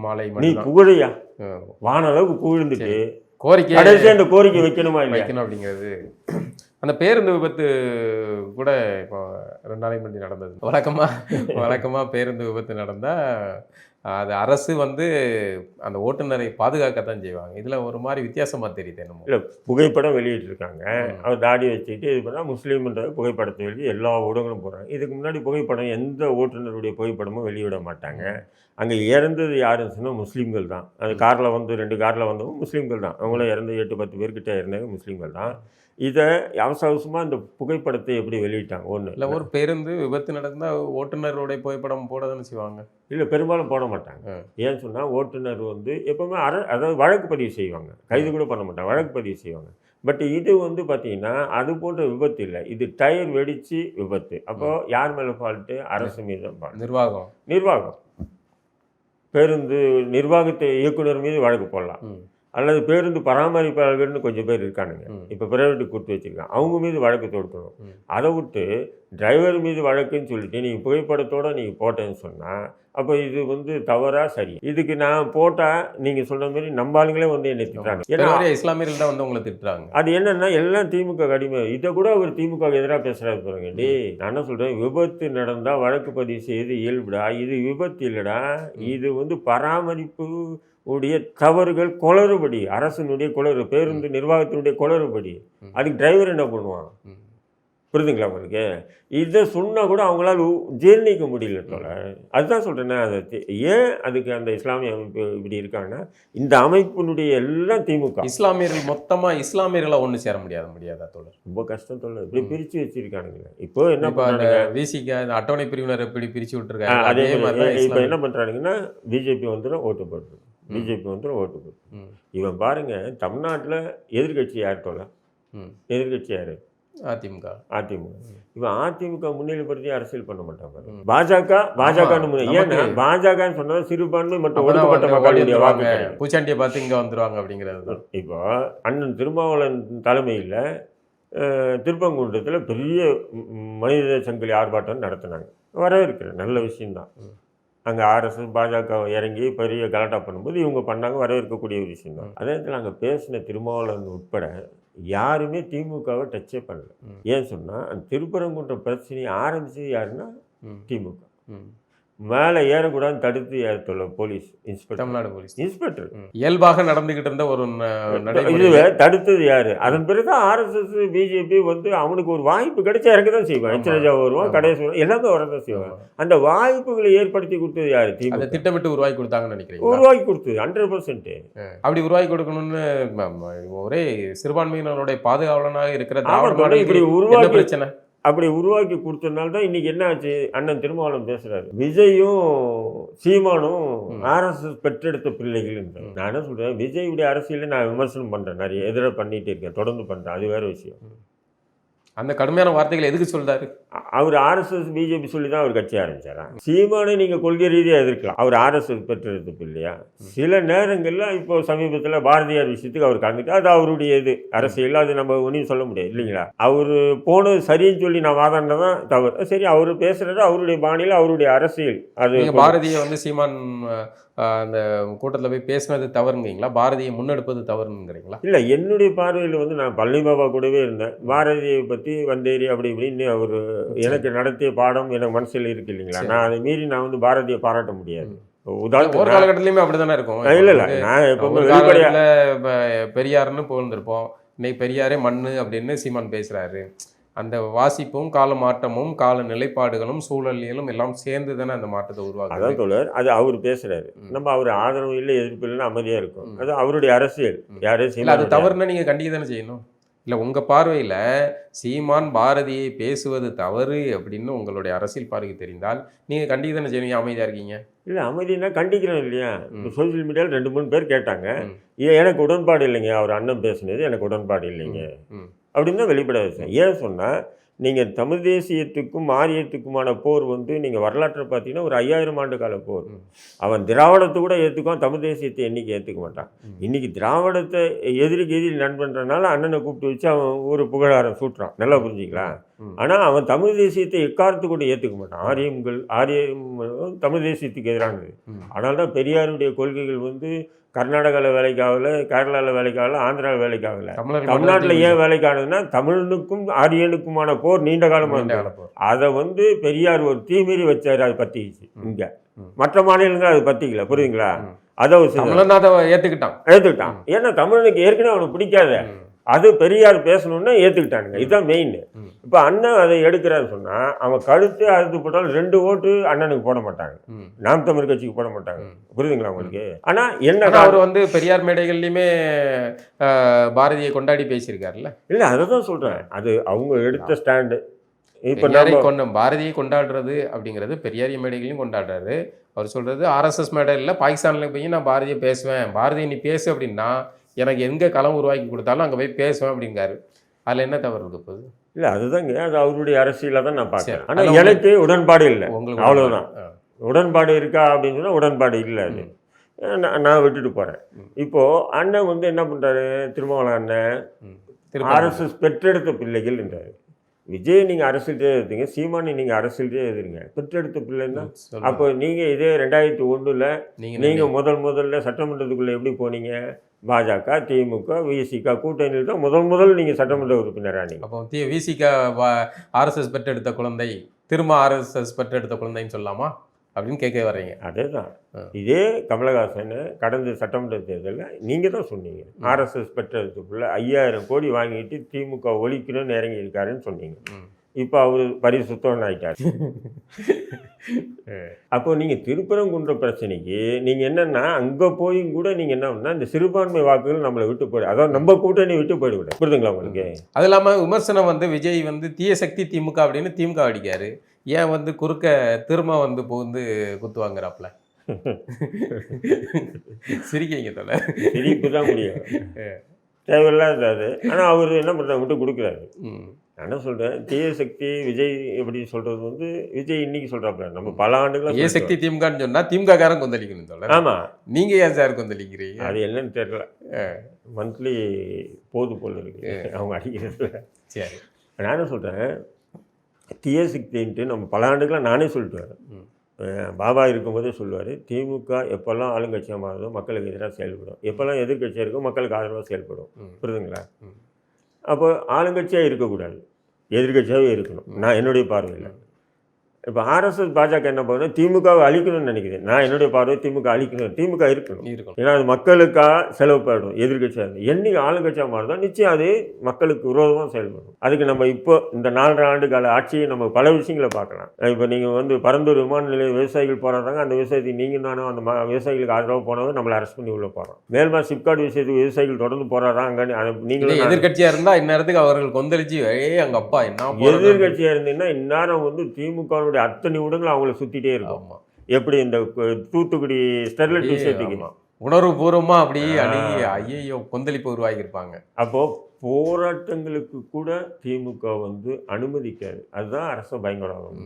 மாலை. நீ புகழையா வான அளவுக்கு புகழ்ந்துட்டு கோரிக்கை அந்த கோரிக்கை வைக்கணுமா வைக்கணும் அப்படிங்கிறது. அந்த பேருந்து விபத்து கூட இப்போ 2 நாளைக்கு முன்னாடி நடந்தது. வழக்கமாக பேருந்து விபத்து நடந்தால் அது அரசு வந்து அந்த ஓட்டுநரை பாதுகாக்கத்தான் செய்வாங்க. இதில் ஒரு மாதிரி வித்தியாசமாக தெரியுது என்னமோ. இல்லை, புகைப்படம் வெளியிட்டிருக்காங்க. அவர் தாடி வச்சுக்கிட்டு இது பண்ணால் முஸ்லீம்ன்ற புகைப்படத்தை வெளியே எல்லா ஊடகங்களும் போகிறாங்க. இதுக்கு முன்னாடி புகைப்படம் எந்த ஓட்டுநருடைய புகைப்படமும் வெளியிட மாட்டாங்க. அங்கே இறந்தது யாருன்னு சொன்னால் முஸ்லீம்கள் தான். அது காரில் வந்து 2 காரில் வந்தவங்க முஸ்லீம்கள் தான். அவங்களும் இறந்து 8-10 பேர்கிட்ட இறந்தவங்க முஸ்லீம்கள் தான். இதை அவசரமாக இந்த புகைப்படத்தை எப்படி வெளியிட்டாங்க? ஒன்று இல்லை, ஒரு பேருந்து விபத்து நடந்தால் ஓட்டுநருடைய புகைப்படம் போடதானே செய்வாங்க. இல்லை, பெரும்பாலும் போட மாட்டாங்க. ஏன்னு சொன்னால் ஓட்டுநர் வந்து எப்போவுமே அதாவது வழக்கு பதிவு செய்வாங்க, கைது கூட பண்ண மாட்டாங்க, வழக்கு பதிவு செய்வாங்க. பட் இது வந்து பார்த்தீங்கன்னா அது போன்ற விபத்து இல்லை, இது டயர் வெடித்து விபத்து. அப்போது யார் மேலே ஃபால்ட்டு? அரசு மீது தான் ஃபால்ட். நிர்வாகம் பேருந்து நிர்வாகத்தை இயக்குனர் மீது வழக்கு போடலாம். அல்லது பேருந்து பராமரிப்பாளர்கள்னு கொஞ்சம் பேர் இருக்கானுங்க. இப்போ பிரைவேட்டுக்கு கொடுத்து வச்சுருக்கான், அவங்க மீது வழக்கு தொடுக்கணும். அதை விட்டு டிரைவர் மீது வழக்குன்னு சொல்லிட்டு நீங்கள் புகைப்படத்தோடு நீங்கள் போட்டேன்னு சொன்னால் அப்போ இது வந்து தவறா சரி? இதுக்கு நான் போட்டால் நீங்கள் சொல்கிற மாதிரி நம்ம ஆளுங்களே வந்து என்னை திட்டுறாங்க. ஏன்னா இஸ்லாமியர்கள் தான் வந்து உங்களை திட்டுறாங்க. அது என்னன்னா எல்லாம் திமுக கடிமை. இதை கூட அவர் திமுக எதிராக பேசுகிறாரு பாருங்க. நான் என்ன சொல்கிறேன், விபத்து நடந்தால் வழக்கு பதிவு செய்து இயல்புடா, இது விபத்து இல்லைடா, இது வந்து பராமரிப்பு உடைய தவறுகள், குளறுபடி, அரசனுடைய குளறு, பேருந்து நிர்வாகத்தினுடைய குளறுபடி. அதுக்கு டிரைவர் என்ன பண்ணுவான்? புரியுதுங்களா உங்களுக்கு? இதை சொன்னால் கூட அவங்களால ஜீர்ணிக்க முடியல தோல. அதுதான் சொல்கிறேன்னா, அதை ஏன் அதுக்கு அந்த இஸ்லாமிய அமைப்பு இப்படி இருக்காங்கன்னா, இந்த அமைப்பினுடைய எல்லாம் திமுக. இஸ்லாமியர்கள் மொத்தமாக இஸ்லாமியர்களை ஒன்று சேர முடியாதா தோழர்? ரொம்ப கஷ்டம் தோல. இப்படி பிரித்து வச்சிருக்கானுங்க. இப்போ என்ன பண்ணுறாங்க, விசிக அட்டவணை பிரிவினர் எப்படி பிரித்து விட்டுருக்காங்க. அதே மாதிரி இப்போ என்ன பண்ணுறானுங்கன்னா, பிஜேபி வந்துடும் ஓட்டு போட்டு, பிஜேபி வந்துடும் ஓட்டு போட்டு. இவன் பாருங்க, தமிழ்நாட்டில் எதிர்கட்சி யார் தோல? எதிர்கட்சி யார்? அதிமுக. இவன் அதிமுக முன்னிலைப்படுத்தி அரசியல் பண்ண மாட்டாங்க. பாஜகன்னு ஏன்னா பாஜகன்னு சொன்னா சிறுபான்மை மற்றும் ஒடுக்கப்பட்ட மக்களுடைய வாக்கு. பூச்சாண்டியை பார்த்து இங்கே வந்துடுவாங்க அப்படிங்கிறது. இப்போ அண்ணன் திருமாவளவன் தலைமையில் திருப்பங்குன்றத்தில் பெரிய மனித சங்கிலி ஆர்ப்பாட்டம் நடத்தினாங்க. வரவேற்கிறேன், நல்ல விஷயம்தான். அங்கே ஆர்எஸ்எஸ் பாஜக இறங்கி பெரிய கலாட்டா பண்ணும்போது இவங்க பண்ணாங்க, வரவேற்கக்கூடிய ஒரு விஷயம் தான். அதே நேரத்தில் அங்கே பேசின திருமாவளவன் உட்பட யாருமே திமுகவை டச்சே பண்ணல. ஏன் சொன்னால் அந்த திருப்பரங்குன்ற பிரச்சனையை ஆரம்பிச்சது யாருன்னா திமுக. மேலே ஏறக்கூடாதுன்னு தடுத்து ஏறத்துள்ள police inspector, Tamil Nadu police inspector. இயல்பாக நடந்துகிட்டு இருந்த ஒரு இதுவே தடுத்தது யாரு? அதன் பிறகு ஆர்எஸ்எஸ் பிஜேபி வந்து அவனுக்கு ஒரு வாய்ப்பு கிடைச்சா இறக்க தான் செய்வான். எச்சராஜா வருவான், கடைசி வருவான், எல்லாமே வரதான் செய்வான். அந்த வாய்ப்புகளை ஏற்படுத்தி கொடுத்தது யாரு? திமுக. திட்டமிட்டு உருவாக்கி கொடுத்தாங்கன்னு நினைக்கிறேன். உருவாக்கி கொடுத்தது 100%. அப்படி உருவாக்கி கொடுக்கணும்னு ஒரே சிறுபான்மையினருடைய பாதுகாவலனாக இருக்கிற இப்படி உருவாக்கி பிரச்சனை அப்படி உருவாக்கி கொடுத்ததுனால தான் இன்றைக்கி என்ன ஆச்சு, அண்ணன் திருமாவளவன் பேசுகிறாரு, விஜயும் சீமானும் ஆர்எஸ்எஸ் பெற்றெடுத்த பிள்ளைகள். நான் என்ன சொல்கிறேன், விஜயுடைய அரசியலை நான் விமர்சனம் பண்ணுறேன், நிறைய எதிராக பண்ணிகிட்டே இருக்கேன், தொடர்ந்து பண்ணுறேன், அது வேறு விஷயம். அந்த கடுமையான வார்த்தைகளை எதுக்கு சொல்றாரு? அவர் ஆர்எஸ்எஸ் பிஜேபி சொல்லி தான் அவர் கட்சி ஆரம்பிச்சாரா? சீமானை நீங்கள் கொள்கை ரீதியாக எதிர்க்கலாம், அவர் ஆர்எஸ்எஸ் பெற்றெடுத்து இல்லையா? சில நேரங்களில் இப்போ சமீபத்தில் பாரதியார் விஷயத்துக்கு அவர் கலந்துட்டு அது அவருடைய இது அரசியல், அது நம்ம ஒன்றும் சொல்ல முடியாது இல்லைங்களா? அவர் போனது சரின்னு சொல்லி நான் வாதாடினதான் தவறு. சரி, அவர் பேசுகிறது அவருடைய பாணியில் அவருடைய அரசியல். அது பாரதியை வந்து சீமான் அந்த கூட்டத்தில் போய் பேசினது தவறுங்கிறீங்களா, பாரதியை முன்னெடுப்பது தவறுங்கிறீங்களா? இல்லை, என்னுடைய பார்வையில் வந்து நான் பழனி பாபா கூடவே இருந்தேன். பாரதியை பற்றி வந்தேரி அப்படி இப்படின்னு அவர் எனக்கு நடத்திய பாடம் எனக்கு மனசில் இருக்கு இல்லைங்களா? நான் அதை மீறி நான் வந்து பாரதியை பாராட்ட முடியாது. உதாரணம் ஒரு காலகட்டத்திலையுமே அப்படி தானே இருக்கும். இல்லை, நான் எப்பவுமே பெரியாருன்னு போயிருந்திருப்போம், இன்னைக்கு பெரியாரே மண்ணு அப்படின்னு சீமான் பேசுகிறாரு. அந்த வாசிப்பும் கால மாற்றமும் கால நிலைப்பாடுகளும் சூழலியலும் எல்லாம் சேர்ந்து தானே அந்த மாற்றத்தை உருவாக்குது. அதான் தோழர், அது அவர் பேசுறாரு, நம்ம அவர் ஆதரவு இல்லை எதிர்ப்பு இல்லைன்னா அமைதியாக இருக்கும், அது அவருடைய அரசியல். யாரே சீமான் அது தவறுனா நீங்கள் கண்டிக்க தானே செய்யணும். இல்லை, உங்கள் பார்வையில் சீமான் பாரதியை பேசுவது தவறு அப்படின்னு உங்களுடைய அரசியல் பார்வைக்கு தெரிந்தால் நீங்கள் கண்டிக்க தானே செய்யணும். அமைதியாக இருக்கீங்க. இல்லை, அமைதினா கண்டிக்கிறோம் இல்லையா? இப்போ சோசியல் மீடியாவில் 2-3 பேர் கேட்டாங்க, எனக்கு உடன்பாடு இல்லைங்க, அவர் அண்ணன் பேசுனது எனக்கு உடன்பாடு இல்லைங்க அப்படின்னு தான் வெளிப்பட வச்சேன். ஏன் சொன்னால், நீங்கள் தமிழ் தேசியத்துக்கும் ஆரியத்துக்குமான போர் வந்து நீங்கள் வரலாற்றை பார்த்தீங்கன்னா ஒரு 5000 ஆண்டு கால போர். அவன் திராவிடத்தை கூட ஏற்றுக்குவான், தமிழ் தேசியத்தை என்றைக்கு ஏற்றுக்க மாட்டான். இன்றைக்கி திராவிடத்தை எதிரிக்கு எதிரி நண்பன்றனால அண்ணனை கூப்பிட்டு வச்சு அவன் ஒரு புகழாரம் சூட்டுறான், நல்லா புரிஞ்சிக்கலாம். ஆனால் அவன் தமிழ் தேசியத்தை எக்காரத்து கூட ஏற்றுக்க மாட்டான். ஆரியம் தமிழ் தேசியத்துக்கு எதிரானது. அதனால தான் பெரியாருடைய கொள்கைகள் வந்து கர்நாடகாவில் வேலைக்காகல, கேரளாவில் வேலைக்காகல, ஆந்திராவில் வேலைக்காகல, தமிழ்நாட்டில் ஏன் வேலைக்கானதுன்னா தமிழனுக்கும் ஆரியனுக்குமான போர் நீண்ட காலமாக. அதை வந்து பெரியார் ஒரு தீமீறி வச்சார், அது பற்றிக்கிச்சு. இங்கே மற்ற மாநிலங்கள் அது பற்றிக்கல, புரியுதுங்களா? அதை ஏற்றுக்கிட்டான். ஏன்னா தமிழனுக்கு ஏற்கனவே அவனுக்கு பிடிக்காத அது பெரியார் பேசணுன்னா ஏற்றுக்கிட்டானுங்க. இதுதான் மெயின். இப்போ அண்ணன் அதை எடுக்கிறான்னு சொன்னால் அவன் கழுத்து அறுத்து போட்டாலும் 2 ஓட்டு அண்ணனுக்கு போட மாட்டாங்க, நாம் தமிழ் கட்சிக்கு போட மாட்டாங்க. புரியுதுங்களா உங்களுக்கு? ஆனால் என்ன, அவர் வந்து பெரியார் மேடைகள்லையுமே பாரதியை கொண்டாடி பேசியிருக்காருல்ல. இல்லை, அதை தான் சொல்கிறேன், அது அவங்க எடுத்த ஸ்டாண்டு. இப்போ பாரதியை கொண்டாடுறது அப்படிங்கிறது பெரியாரிய மேடைகளையும் கொண்டாடுறாரு. அவர் சொல்கிறது ஆர்எஸ்எஸ் மேடையில் பாகிஸ்தானில் போய் நான் பாரதியை பேசுவேன், பாரதியை நீ பேசு அப்படின்னா எனக்கு எங்கே களம் உருவாக்கி கொடுத்தாலும் அங்கே போய் பேசுவேன் அப்படிங்காரு. அதில் என்ன தவறு இருக்க போகுது? இல்லை, அதுதாங்க, அது அவருடைய அரசியலாக தான் நான் பார்க்குறேன். ஆனால் எனக்கு உடன்பாடு இல்லை, உங்களுக்கு அவ்வளோதான். உடன்பாடு இருக்கா அப்படின்னு சொன்னால் உடன்பாடு இல்லை. அது நான் விட்டுட்டு போகிறேன். ம். இப்போது அண்ணன் வந்து என்ன பண்ணுறாரு, திருமாவளவன் அண்ணன் ம். திரும்ப ஆர்எஸ்எஸ் பெற்றெடுத்த பிள்ளைகள் என்றார். விஜய் நீங்கள் அரசியலே எதிர்த்தீங்க, சீமானி நீங்கள் அரசியலே எதிர்ங்க. பெற்றெடுத்த பிள்ளைன்னா சொல்லுங்க. அப்போ நீங்கள் இதே 2001 நீங்க நீங்கள் முதல்ல சட்டமன்றத்துக்குள்ளே எப்படி போனீங்க? பாஜக, திமுக, விசிக கூட்டணியில் தான் முதல் நீங்கள் சட்டமன்ற உறுப்பினராக நீங்கள். அப்போ விசிக ஆர்எஸ்எஸ் பெற்றெடுத்த குழந்தை திரும்ப ஆர்எஸ்எஸ் பெற்றெடுத்த குழந்தைன்னு சொல்லலாமா அப்படின்னு கேட்க வர்றீங்க. அதே தான். ஆ. இதே கமலஹாசன் கடந்த சட்டமன்ற தேர்தலில் நீங்கள் தான் சொன்னீங்க, ஆர்எஸ்எஸ் பெற்றதுக்குள்ள 5000 கோடி வாங்கிட்டு திமுக ஒழிக்கணும்னு இறங்கி இருக்காருன்னு சொன்னீங்க. ம். இப்போ அவர் பரிசுத்தவன் ஆயிட்டார். அப்போ நீங்கள் திருப்பரங்குன்ற பிரச்சனைக்கு நீங்கள் என்னென்னா அங்கே போயும் கூட நீங்கள் என்ன பண்ணால் இந்த சிறுபான்மை வாக்குகள் நம்மளை விட்டு போயிடு, அதாவது நம்ம கூட்டணி விட்டு போயிடுவிட, புரியுதுங்களா உங்களுக்கு? அது இல்லாமல் விமர்சனம் வந்து விஜய் வந்து தீய சக்தி திமுக அப்படின்னு திமுக அடிக்காரு, ஏன் வந்து குறுக்க திரும்ப வந்து புகுந்து குத்து வாங்குறாப்புல? சிரிக்கீங்க தோல. சிரிப்பு தான் முடியும், தேவையில்லாத அது. ஆனால் அவர் என்ன பண்ணுறாரு, விட்டு கொடுக்குறாரு. நான் என்ன சொல்கிறேன், தீய சக்தி விஜய் எப்படி சொல்கிறது வந்து விஜய் இன்னைக்கு சொல்கிறாப்புல, நம்ம பல ஆண்டுகளாக தீய சக்தி திமுகன்னு சொன்னால் திமுக காரன் கொந்தளிக்கணும் தோல. ஆமாம், நீங்கள் ஏன் சார் கொந்தளிக்கிறீங்க? அது என்னன்னு தெரியல, மந்த்லி போது போல் இருக்கு அவங்க அடிக்கிறது. சரி, நான் என்ன சொல்கிறேன், தீய சக்தின்ட்டு நம்ம பல ஆண்டுகளாக நானே சொல்லிட்டு வரேன். பாபா இருக்கும்போதே சொல்லுவார், திமுக எப்போல்லாம் ஆளுங்கட்சியாக மாறுதோ மக்களுக்கு எதிராக செயல்படும், எப்போல்லாம் எதிர்கட்சியாக இருக்கோ மக்களுக்கு ஆதரவாக செயல்படும், புரியுதுங்களா? அப்போ ஆளுங்கட்சியாக இருக்கக்கூடாது, எதிர்கட்சியாகவே இருக்கணும். நான் என்னுடைய பார்வையில் இப்போ ஆர்எஸ்எஸ் பாஜக என்ன பண்ணுறது, திமுகவை அழிக்கணும்னு நினைக்குது. நான் என்னுடைய பார்வை திமுக அழிக்கணும், திமுக இருக்கணும். ஏன்னா அது மக்களுக்காக செலவுப்படும். எதிர்கட்சியாக இருந்து என்னைக்கு ஆளுங்கட்சியாக மாறுதோ நிச்சயம் அது மக்களுக்கு விரோதமாக செயல்படும். அதுக்கு நம்ம இப்போ இந்த 4.5 ஆண்டு கால ஆட்சியை நம்ம பல விஷயங்களை பார்க்கலாம். இப்போ நீங்கள் வந்து பரந்தூர் விமான நிலைய விவசாயிகள் போராடுறாங்க, அந்த விவசாயத்துக்கு நீங்கள் நானும் அந்த விவசாயிகளுக்கு ஆதரவாக போனவங்க நம்மளை அரெஸ்ட் பண்ணி உள்ள போகிறோம். மேல்மா சிப்காட் விஷயத்துக்கு விவசாயிகள் தொடர்ந்து போராடுறாங்க. நீங்களும் எதிர்கட்சியாக இருந்தால் இந்நேரத்துக்கு அவர்கள் கொந்தளிச்சு அங்கே அப்பா என்ன எதிர்கட்சியாக இருந்தீங்கன்னா இந்நேரம் வந்து திமுக அத்தனை நிமிடங்கள் அவங்கள சுத்திட்டே இருக்கும். எப்படி இந்த தூத்துக்குடி ஸ்டெர்லைட் விஷயத்துக்கு உணர்வு பூர்வமா அப்படி அணுகி ஐயோ கொந்தளிப்பு உருவாகி இருப்பாங்க. அப்போ போராட்டங்களுக்கு கூட திமுக வந்து அனுமதிக்காது. அதுதான் அரச பயங்கரம்.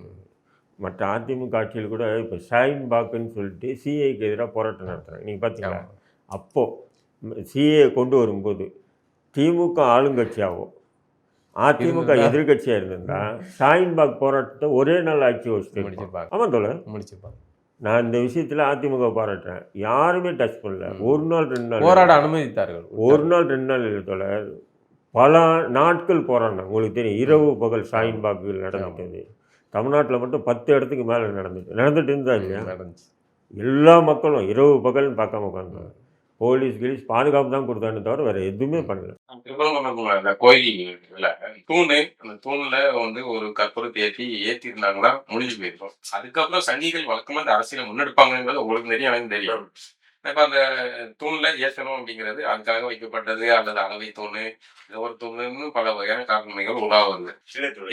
மற்ற அதிமுக ஆட்சியில் கூட இப்போ ஷாஹின் பாக்குன்னு சொல்லிட்டு சிஏக்கு எதிராக போராட்டம் நடத்துறாங்க, நீங்கள் பார்த்தீங்களா? அப்போது சிஏ கொண்டு வரும்போது திமுக ஆளுங்கட்சியாகும், அதிமுக எதிர்கட்சியாக இருந்திருந்தா ஷாஹின்பாக் போராட்டத்தை ஒரே நாள் ஆட்சி வச்சுட்டு முடிச்சிருப்பாங்க. ஆமாம் தோழர், முடிச்சிருப்பாங்க. நான் இந்த விஷயத்தில் அதிமுக போராட்டேன், யாருமே டச் பண்ணல. ஒரு நாள் 2 நாள் போராட அனுமதித்தார்கள். ஒரு நாள் 2 நாள் இல்லை தோழர், பல நாட்கள் போராடினாங்க. உங்களுக்கு தெரியும், இரவு பகல் ஷாஹின்பாக்குகள் நடந்துட்டது. தமிழ்நாட்டில் மட்டும் 10 இடத்துக்கு மேலே நடந்துட்டு இருந்தா இல்லையா? எல்லா மக்களும் இரவு பகல்னு பார்க்காம உட்காந்து போலீஸ் பாதுகாப்பு தான் கொடுத்தான்னு தவிர வேற எதுவுமே பண்ணல. அந்த கோயில்ல அந்த தூண்ல வந்து ஒரு கற்பூரத்தை ஏற்றி இருந்தாங்கன்னா முடிஞ்சு போயிருக்கும். அதுக்கப்புறம் சங்கிகள் வழக்கமா இந்த அரசியலை முன்னெடுப்பாங்கிறது உங்களுக்கு தெரியும், எனக்கு தெரியும். இப்ப அந்த தூண்ல ஏற்றணும் அப்படிங்கிறது அதுக்காக வைக்கப்பட்டது அல்லது அளவை தூணு ஒரு தூணுன்னு பல வகையான காரணங்கள் உருவாகுது.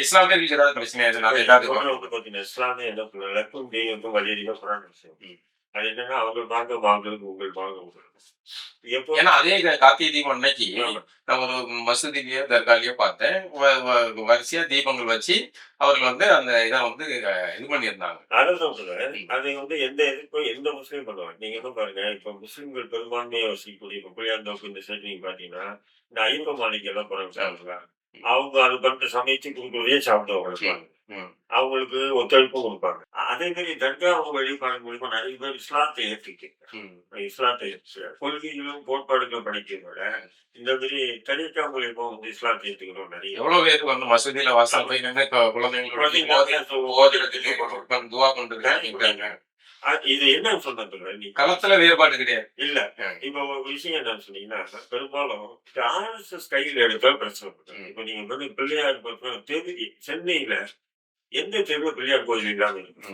இஸ்லாமியர்களுக்கு ஏதாவது பிரச்சனை இஸ்லாமிய என்ன சொல்லல அது என்னன்னா அவர்கள் வாங்க வாங்குறது உங்கள் வாங்க. ஏன்னா அதே கார்த்திகை தீபம் அன்னைக்கு நான் ஒரு மசூதியிலயோ தர்காலையோ பார்த்தேன், வரிசையா தீபங்கள் வச்சு அவர்கள் வந்து அந்த இதை வந்து இது பண்ணியிருந்தாங்க. அதான் சொல்றேன், அதை வந்து எந்த எதிர்ப்பும் எந்த முஸ்லீம் பண்ணுவாங்க. நீங்க என்ன பாருங்க, இப்ப முஸ்லீம்கள் பெரும்பான்மையை வசிக்கக்கூடிய இப்ப புளியாந்தோப்பு இந்த சைடு நீங்க பாத்தீங்கன்னா இந்த ஐயப்ப மாளிகை எல்லாம் போறாங்க, அவங்க அது பண்ணிட்டு சமைச்சு கொடுக்குறதே சாப்பிடுவாங்க, அவங்களுக்கு ஒத்துழைப்பும் கொடுப்பாங்க. அதே மாதிரி தர்கா வழிபாடு மூலியமா நிறைய பேர் இஸ்லாத்தை இஸ்லாத்தை கொள்கைகளும் கோட்பாடுகளும் படிக்கிறத இந்த மாதிரி தனிக்கா மூலியமா வந்து இஸ்லாத்தை ஏற்றுக்கணும். நிறைய எவ்வளவு பேருக்கு வந்து மசூதியில வாசல் போய் குழந்தைங்க இது என்ன சொன்ன களத்துல வேறுபாடு கிடையாது இல்ல. இப்ப ஒரு விஷயம் என்ன சொன்னீங்கன்னா, பெரும்பாலும் ஆர்எஸ்எஸ் கையில் எடுத்தா பிரச்சனை. இப்ப நீங்க வந்து பிள்ளையார் தெரு சென்னையில எந்த தெருவுல பிள்ளையார் கோயில் இல்லாம இருக்கு?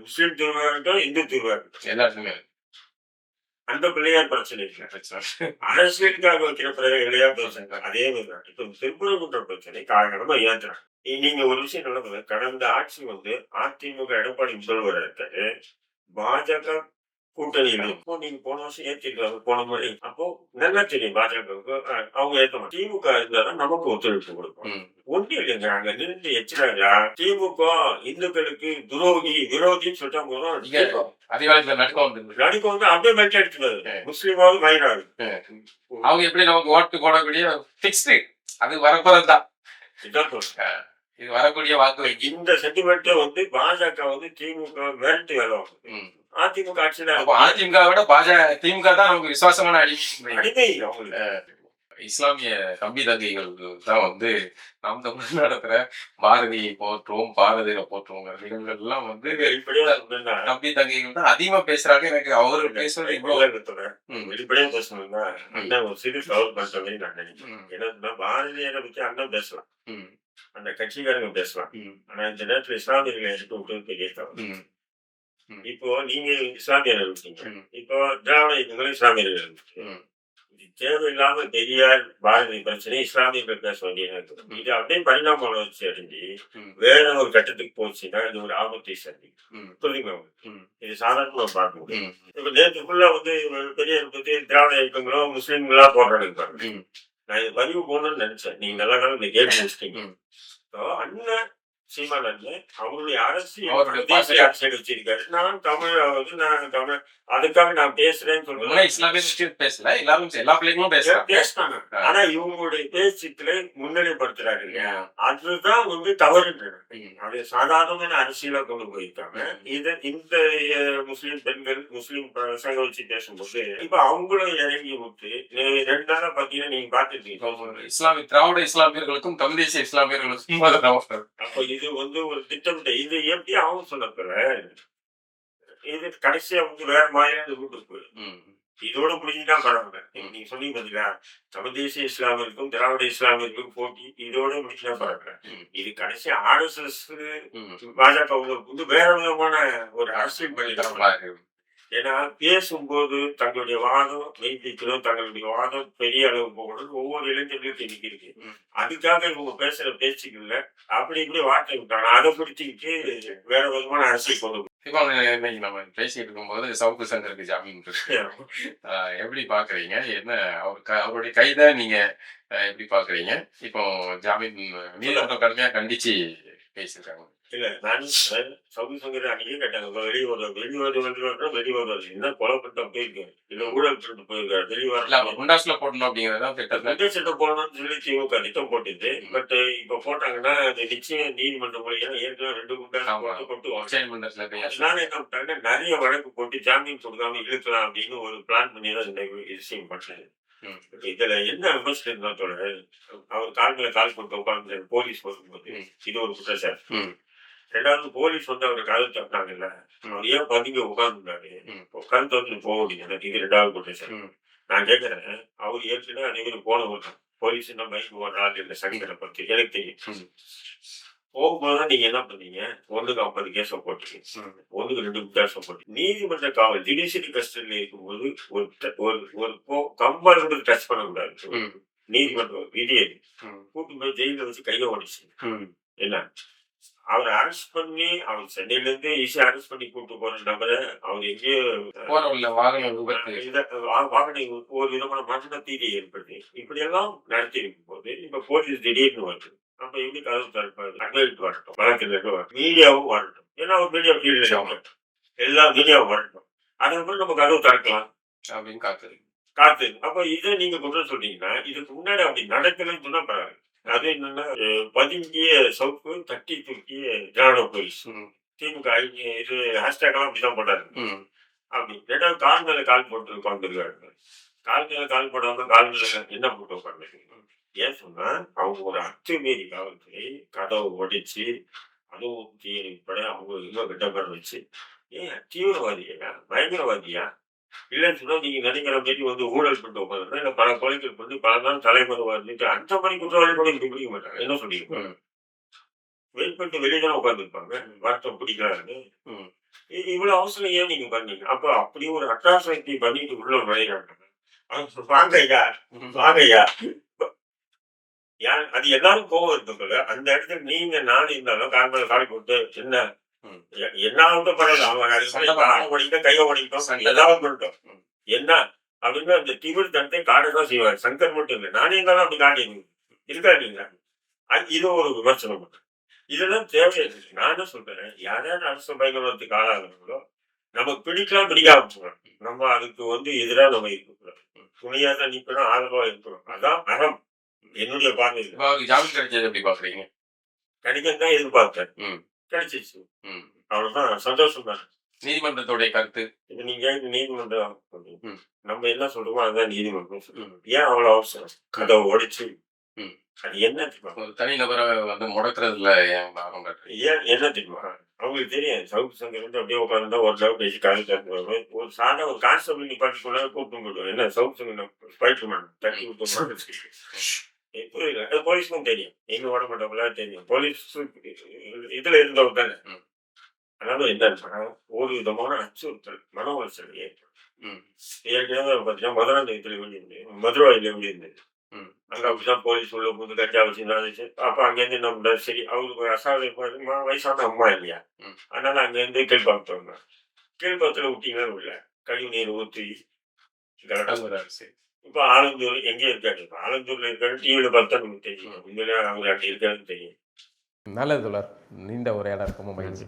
முஸ்லீம் திருவிழா இருக்கட்டும், இந்து திருவிழா இருக்கட்டும், எல்லாருக்குமே அந்த பிள்ளையார் பிரச்சனை இருக்கு. அரசியலுக்காக வைக்கிற பிள்ளையார் பிரச்சனை அதே மாதிரி இப்ப திருப்பரங்குன்ற பிரச்சனை காரணமா ஏற்றுறாங்க. நீங்க ஒரு விஷயம் நல்ல கடந்த ஆட்சி வந்து அதிமுக எடப்பாடி முதல்வர் இருக்காரு, பாஜக கூட்டணியில இப்போ நீங்க போன வருஷம் ஏற்றிருக்காங்க போன முறை. அப்போ நல்லா தெரியும் பாஜகவுக்கு அவங்க ஏற்ற மாட்டாங்க. திமுக இருந்தாலும் நமக்கு ஒத்துழைப்பு கொடுக்கும். ம். ஒன்றும் இல்லைங்க. அங்க நின்று எச்சிராஜா திமுக இந்துக்களுக்கு துரோகி விரோதின்னு சொல்லிட்டா போதும். நீங்க அதிகாலத்துல நடுக்கம் வந்து நடிக்க வந்து அப்படியே மெல்ட் அடிச்சுடாது. முஸ்லீமாவது மயிராது. அவங்க எப்படி நமக்கு ஓட்டு போடக்கூடிய ஃபிக்ஸ்டு அது வரப்போறதுதான். இதான் சொல்றேன். இது வரக்கூடிய வாக்கு வங்கி. இந்த சென்டிமெண்ட்டை வந்து பாஜக வந்து திமுக மிரட்டி வேலை வாங்குது. ம். அதிமுக ஆட்சியில அப்போ அதிமுக விட திமுக தான் நமக்கு விசுவாசமான அடிமை. அடிமை அவங்களுக்கு. இஸ்லாமிய தம்பி தங்கைகளுக்கு தான் வந்து நாம் தமிழ் நடத்துற பாரதியை போற்றுவோம் பாரதியில போற்றுவோங்கிற நிகழ்வுகள் எல்லாம் வந்து வெளிப்படையா சொன்னா தம்பி தங்கைகள் தான் அதிகமா பேசுறாங்க. எனக்கு அவரு பேசுறது இவ்வளவு. வெளிப்படையா பேசணும்னா அண்ணன் ஒரு சிறு கவர் பண்றதை நான் நினைக்கிறேன். ம். ஏன்னா பாரதியாரை பத்தி அண்ணன் பேசலாம், ம். அந்த கட்சிக்காரங்க பேசலாம். ம். ஆனா இந்த நேரத்துல இஸ்லாமியர்களை எடுத்து விட்டு பெரிய தவறு. ம். இப்போ நீங்க இஸ்லாமியர்கள் இருக்கீங்க, ம். இப்போ திராவிட இயக்கங்களும் இஸ்லாமியர்கள் இருக்கு. ம். இது தேவையில்லாம பெரியார் பாரதி பிரச்சனை இஸ்லாமியர்கள் பேச வேண்டியது இருக்கு. இது அப்படியே பரிணாம வளர்ச்சி அடைஞ்சு ம். வேற ஒரு கட்டத்துக்கு போச்சுன்னா இது ஒரு ஆபத்தை சந்திக்கும். ம். புரியுங்களா உங்களுக்கு? ம். இது சாதாரணமா பார்க்க முடியும். ம். இப்ப நேற்றுக்குள்ள வந்து பெரியார் பத்தி திராவிட இயக்கங்களோ முஸ்லீம்களா போராடுறாங்க. ம். நான் இது பதிவு போகணும்னு நினைச்சேன். நீங்க நல்ல காலம் இந்த கேள்வி முடிச்சிட்டீங்க. ம். அண்ணன் சீமான் அண்ணன் அவருடைய அரசியல் அவருடைய தேசிய அரசியல் வச்சிருக்காரு. நான் தமிழ் அதுக்காக நான் பேசுறேன்னு முன்ன சொல்றேன். இஸ்லாமிய பத்தி பேசல எல்லாரும் எல்லா பிள்ளைங்களும் பேசுறாங்க. பேசினாங்க. ஆனா இவங்களுடைய பேச்சுக்களை முன்னிலைப்படுத்துறாரு இல்லையா, அதுதான் வந்து தவறுன்றது. ம். அது சாதாரணமான அரசியலா கொண்டு போயிருக்காங்க. இது இந்த முஸ்லீம் பெண்கள் முஸ்லீம் பசங்க வச்சு பேசும்போது இப்ப அவங்களும் இறங்கி விட்டு 2 நாளா பாத்தீங்கன்னா நீங்க பாத்துருக்கீங்க திராவிட இஸ்லாமியர்களுக்கும் தமிழ் தேசிய இஸ்லாமியர்களுக்கும் அது நவம்பர். அப்ப இது வந்து ஒரு திட்டம். இது எப்படி அவங்க சொல்லப்போற இது கடைசியா வந்து வேற மாதிரியான ரூட்டுக்கு போயிடும். ம். இதோட முடிஞ்சுட்டா பரவாயில்ல. நீங்க சொன்னீங்க பாத்தீங்களா, தமிழ் தேசிய இஸ்லாமியருக்கும் திராவிட இஸ்லாமியருக்கும் போட்டி இதோட முடிஞ்சுட்டா பரவாயில்ல. ம். இது கடைசி RSS ம். பாஜக வந்து வேற விதமான ஒரு அரசியல் பண்ணிட்டாங்க. தரமா இருக்கு. ஏன்னா பேசும்போது தங்களுடைய வாதம் மெய்ப்பிக்கணும், தங்களுடைய வாதம் பெரிய அளவு போகணும் ஒவ்வொரு இளைஞர்களுக்கும் இன்னைக்கு இருக்கு. ம். அதுக்காக இவங்க பேசுற பேச்சுக்கள்ல அப்படி இப்படி வார்த்தை விட்டாங்க. அதை பிடிச்சிக்கிட்டு வேற விதமான அரசியல் கொண்டு இப்போ இன்னைக்கு நம்ம பேசிட்டு இருக்கும்போது சவுக்கு சங்கருக்கு ஜாமீன் இருக்கு. எப்படி பாக்குறீங்க? என்ன அவருடைய கைதை நீங்க எப்படி பாக்குறீங்க? இப்போ ஜாமீன் நீதிமன்றம் கடுமையா கண்டிச்சு பேசியிருக்காங்க. இல்ல நான் சவுதி சங்கர் அன்னைக்கே கேட்டாங்க, வெளிவருவது என்ன கொலை பண்ணிட்டு போயிருக்காரு, இல்ல ஊழல் பண்ணிட்டு போயிருக்காரு, இல்ல வெளிவர அவங்க குண்டாஸ்ல போடணும் அப்படிங்கறதான் திட்டம். சட்டம் போடணும்னு சொல்லி திமுக திட்டம் போட்டுது. பட் இப்ப போட்டாங்கன்னா அது நிச்சயம் நீதிமன்றம் மூலியம் ஏற்கனவே 2 குண்டாஸ் கொட்டுவாங்க. செயல்மன்றத்துல போய் அதனால என்ன பண்ணிட்டாங்க, நிறைய வழக்கு போட்டு ஜாமீன் கொடுக்காம இழுக்கலாம் அப்படின்னு ஒரு பிளான் பண்ணி தான் இந்த விஷயம் பண்ணது. ம். இதுல என்ன விமர்சனம் இருந்தாத்தோட அவர் கால்களை கால் போட்டு உட்கார்ந்து போலீஸ் வரும்போது இது ஒரு குற்றச்சாட்டு. ம். ரெண்டாவது போலீஸ் வந்து அவரை கதை தட்டினாங்கல்ல, அவர் ஏன் பதுங்கி உட்கார்ந்துருந்தாரு, உட்கார்ந்து வந்து போக முடியாது. இது 2வது குற்றச்சாட்டு. நான் கேட்கிறேன், அவர் ஏற்கனவே அனைவரும் போன ஓட்டம் போலீஸ் என்ன பைக் ஓடுறாரு இல்லை சங்கரை பத்தி எனக்கு தெரியும். போகும்போது நீங்க என்ன பண்ணீங்க, 1க்கு 50 கேஸ போட்டீங்க, 1க்கு 2 கேஸ போட்டீங்க. நீதிமன்ற காவல் ஜுடிஷியரி கஸ்டடியில் இருக்கும்போது ஒரு கம்பல் வந்து டச் பண்ணக்கூடாது. நீதிமன்றம் விதியை கூட்டு போய் ஜெயில வச்சு கையை ஓடிச்சு. என்ன அவரை அரெஸ்ட் பண்ணி அவர் சென்னையில இருந்து ஈஸியா அரெஸ்ட் பண்ணி கூட்டு போற நபரை அவர் எங்கேயோ வாகன விபத்து வாகன ஒரு விதமான மரண தீதி ஏற்பட்டு இப்படி எல்லாம் நடத்தி இருக்கும் போது இப்ப போலீஸ் திடீர்னு வருது. அப்ப எப்படி கதவு திறப்பாரு, அட்வொகேட் வரட்டும், வழக்கறிஞர்கள் வரட்டும், மீடியாவும் வரட்டும். ஏன்னா ஒரு மீடியா ஃபீல்டு வரட்டும், எல்லா மீடியாவும் வரட்டும், அதுக்கப்புறம் நம்ம கதவு திறக்கலாம் அப்படின்னு காத்து. அப்ப இதை நீங்க கொண்டு சொல்றீங்கன்னா இதுக்கு முன்னாடி அப்படி நடக்கலன்னு சொன்னா பரவாயில்ல. அது என்னன்னா பதுங்கிய சவுக்கு தட்டி தூக்கிய திராவிட போலீஸ் திமுக இது ஹேஷ்டேக் எல்லாம் அப்படிதான் போட்டாரு. அப்படி 2வது கால் மேல கால் போட்டு உட்காந்துருக்காரு. கால் மேல கால் போடாம கால் மேல என்ன போட்டு உட்காந்து ஏன் சொன்னா அவங்க ஒரு அத்துமீறி காவல்துறை கதவை ஒடிச்சு அதுவும் உட்பட அவங்க இன்னும் கட்டப்பட வச்சு ஏன் தீவிரவாதியா பயங்கரவாதியா இல்லைன்னு சொன்னா நீங்க நினைக்கிற மாதிரி வந்து ஊழல் பண்ணிட்டு உட்காந்துருந்தா இல்ல பல கொலைகள் பண்ணி பல நாள் தலைமறைவா இருந்துட்டு அந்த மாதிரி குற்றவாளி கூட இப்படி பிடிக்க மாட்டாங்க. என்ன சொல்றீங்க, வெயிட் பண்ணிட்டு வெளியே தானே உட்காந்துருப்பாங்க வருத்தம் பிடிக்கிறாரு. இவ்வளவு அவசரம் ஏன் நீங்க பண்ணீங்க? அப்ப அப்படி ஒரு அட்ராசிட்டி பண்ணிட்டு உள்ள நுழைகிறாங்க. வாங்கய்யா வாங்கய்யா அது எல்லாரும் கோவம் இருக்குல்ல, அந்த இடத்துல நீங்க நானும் இருந்தாலும் கால் மேல கால் போட்டு என்ன ம். என்ன ஆகட்டும் பரவாயில்ல, அவன் அது சண்டை காலை ஓடிக்கிட்டோம், கையை ஓடிக்கிட்டோம், சண்டை. ஏதாவது பண்ணிட்டோம். என்ன அப்படின்னு அந்த திமிர் தனத்தை காட்டதான் செய்வார். சங்கர் மட்டும் இல்லை, நானே இருந்தாலும் அப்படி காட்டிடுங்க இருக்காதீங்க. இது ஒரு விமர்சனம். இதெல்லாம் தேவையில்லை. நான் என்ன சொல்றேன், யாராவது அரசு பயங்கரத்துக்கு ஆளாகிறவங்களோ நமக்கு பிடிக்கலாம், பிடிக்காம போகலாம். நம்ம அதுக்கு எதிராக நம்ம இருக்கக்கூடாது. துணையா தான் நிற்கணும், ஆதரவா இருக்கணும். அதான் அறம். என்னுடைய பார்வையில் இப்போ அவருக்கு ஜாமீன் கிடைச்சது எப்படி பாக்குறீங்க? கிடைக்கும் தான் எதிர்பார்த்தேன். ம். கிடைச்சிச்சு. ம். அவ்வளவுதான், சந்தோஷம் தான். நீதிமன்றத்துடைய கருத்து. இப்ப நீங்க நீதிமன்றம் ம். நம்ம என்ன சொல்றோமோ அதுதான் நீதிமன்றம். ம். ஏன் அவ்வளவு அவசரம்? கதை ஒடிச்சு ம். அது என்ன தெரியுமா? ஒரு தனிநபரை முடக்கிறதுல ஏன் ஆர்வம் காட்டுறீங்க? ஏன் என்ன தெரியுமா? அவங்களுக்கு தெரியும் சவுக்கு சங்கர் அப்படியே உட்காந்து ஒரு லவ் பேசி காலை தட்டுவாங்க. ஒரு சாதா ஒரு கான்ஸ்டபிள் நீ பாட்டுக்குள்ள கூப்பிட்டு போயிடுவோம். என்ன சவுக்கு சங்கர் ஸ்பைடர்மேன் தட்டி விட்டு புரியல. அது போலீஸ்க்கும் தெரியும், எங்க ஓட மாட்டவங்களா தெரியும். போலீஸ் இதுல இருந்தவர் தானே. ம். அதனால என்னன்னா ஒரு விதமான அச்சுறுத்தல், மன உளைச்சல் ஏற்படும். ம். ஏற்கனவே பார்த்தீங்கன்னா மதுராந்தகத்தில் வெளியிருந்தது, மதுராயில் வெளியிருந்தது. ம். அங்க அப்படிதான் போலீஸ் உள்ள புது கஞ்சா வச்சுருந்தாச்சு. அப்ப அங்கேருந்து நம்ம சரி அவங்களுக்கு ஒரு அசாத வயசான அம்மா இல்லையா, ம். அதனால அங்கேருந்து கீழ்பார்த்தவங்க கீழ்பார்த்துல விட்டீங்கன்னா உள்ள கழிவு நீர் ஊற்றி அது அரசு. இப்ப ஆலந்தூர் எங்கே இருக்காரு? இப்ப ஆலந்தூர்ல இருக்காரு, டிவியில பார்த்தா நமக்கு தெரியும். உண்மையிலே அவங்க அங்கே இருக்காருன்னு தெரியும். நல்லது தோழர். நீண்ட உரையாடல் ரொம்ப மகிழ்ச்சி.